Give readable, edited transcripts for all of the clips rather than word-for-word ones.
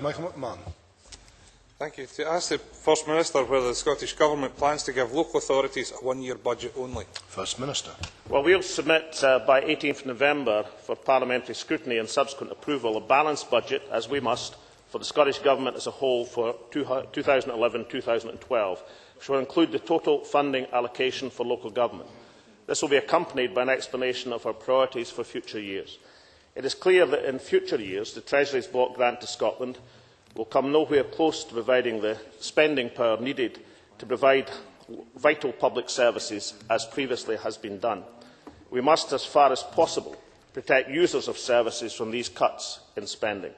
Michael McMahon. Thank you. To ask the First Minister whether the Scottish Government plans to give local authorities a one-year budget only. First Minister. Well, we will submit by 18th November for parliamentary scrutiny and subsequent approval a balanced budget, as we must, for the Scottish Government as a whole for 2011-2012, which will include the total funding allocation for local government. This will be accompanied by an explanation of our priorities for future years. It is clear that in future years the Treasury's block grant to Scotland will come nowhere close to providing the spending power needed to provide vital public services as previously has been done. We must, as far as possible, protect users of services from these cuts in spending.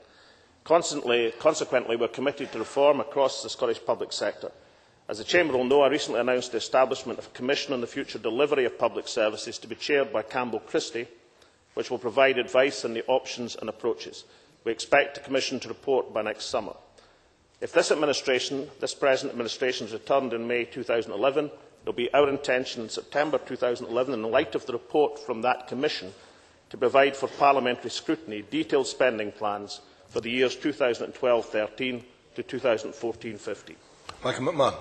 Consequently, we are committed to reform across the Scottish public sector. As the Chamber will know, I recently announced the establishment of a Commission on the future delivery of public services to be chaired by Campbell Christie, which will provide advice on the options and approaches. We expect the Commission to report by next summer. If this present administration is returned in May 2011, it will be our intention in September 2011, in light of the report from that Commission, to provide for parliamentary scrutiny detailed spending plans for the years 2012-13 to 2014-15. Michael McMahon.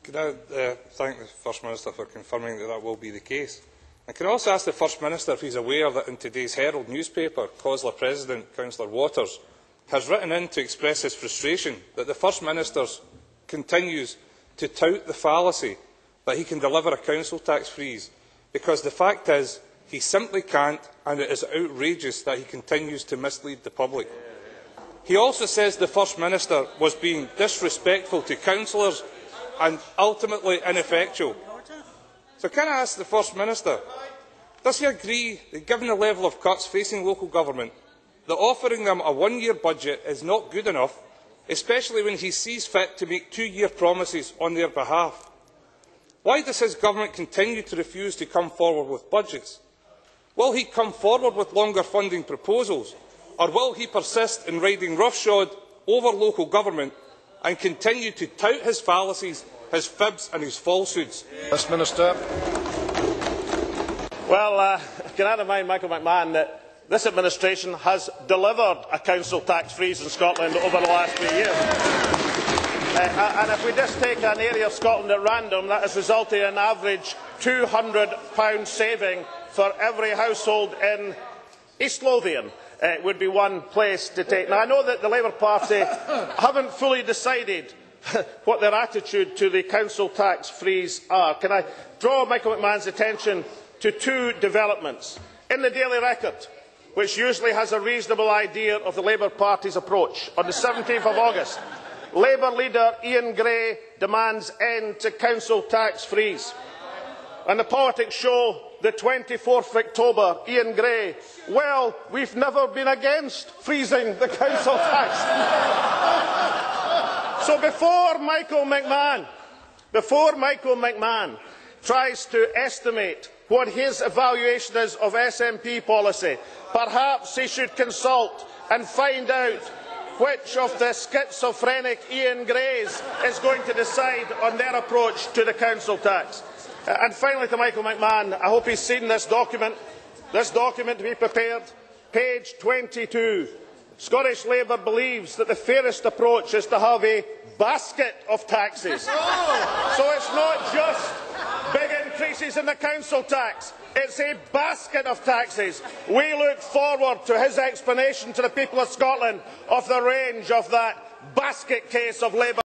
Could I thank the First Minister for confirming that that will be the case? And can I also ask the First Minister if he is aware that in today's Herald newspaper, COSLA President Councillor Waters has written in to express his frustration that the First Minister continues to tout the fallacy that he can deliver a council tax freeze, because the fact is he simply can't, and it is outrageous that he continues to mislead the public. He also says the First Minister was being disrespectful to councillors and ultimately ineffectual. So can I ask the First Minister, does he agree that, given the level of cuts facing local government, that offering them a one-year budget is not good enough, especially when he sees fit to make two-year promises on their behalf? Why does his government continue to refuse to come forward with budgets? Will he come forward with longer funding proposals, or will he persist in riding roughshod over local government and continue to tout his fallacies, his fibs and his falsehoods? First Minister. Well, can I remind Michael McMahon that this administration has delivered a council tax freeze in Scotland over the last 3 years. And if we just take an area of Scotland at random, that has resulted in an average £200 saving for every household in East Lothian. Would be one place to take. Now, I know that the Labour Party haven't fully decided what their attitude to the council tax freeze are. Can I draw Michael McMahon's attention to two developments? In the Daily Record, which usually has a reasonable idea of the Labour Party's approach, on the 17th of August, Labour leader Ian Gray demands end to council tax freeze. And the Politics show, the 24th of October, Ian Gray, well, we've never been against freezing the council tax. So before Michael McMahon tries to estimate what his evaluation is of SNP policy, perhaps he should consult and find out which of the schizophrenic Ian Greys is going to decide on their approach to the council tax. And finally, to Michael McMahon, I hope he's seen this document to be prepared. Page 22. Scottish Labour believes that the fairest approach is to have a basket of taxes. So it's not just big increases in the council tax, it's a basket of taxes. We look forward to his explanation to the people of Scotland of the range of that basket case of Labour.